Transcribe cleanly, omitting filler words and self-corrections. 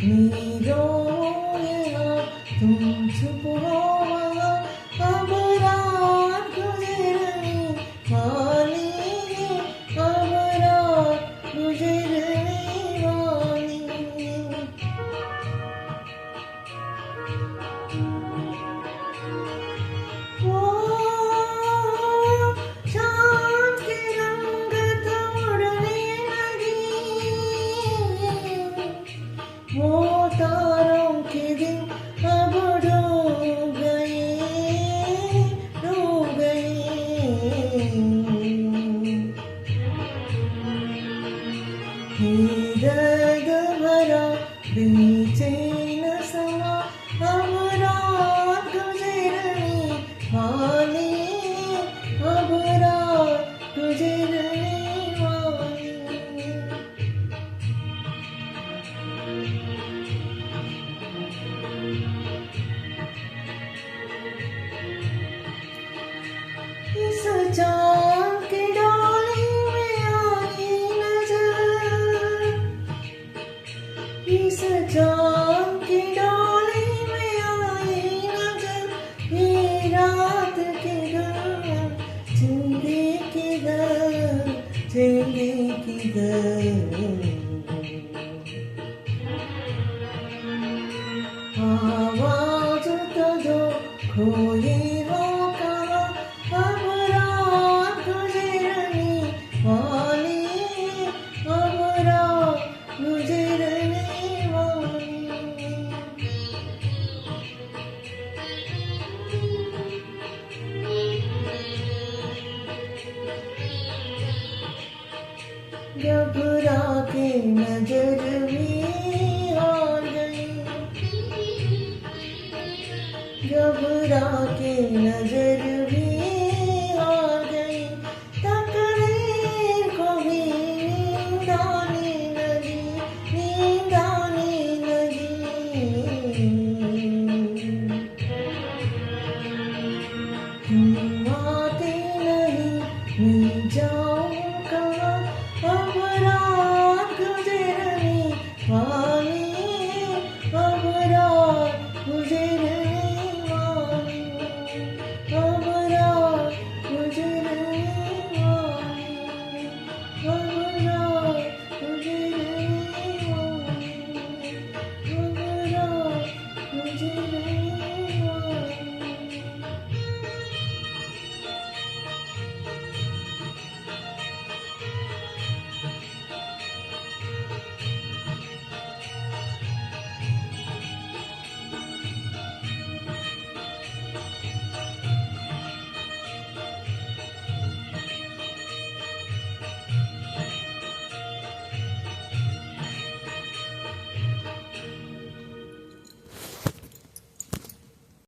Miro यहाँ तुम चुप हो वहाँ, अब रात गुजरने वाली है, अब रात गुजरने वाली है। वो चाँद की रंगत उड़ने लगी, वो तारों के दिन अब डूब गए, डूब गए। दर्द भरा बेचैन समा, अब रात गुजरने वाली, अब रात गुजरने वाली। इस चाँद की डोली में आई नजर, इस चाँद की डोली में आई नजर, ये रात किधर चली किधर, चली किधर। आवाज तो दो खोई हो कहाँ, अब रात गुजरने वाली, अब रात गुजरने वाली। घबरा के नजर भी हार गई, घबरा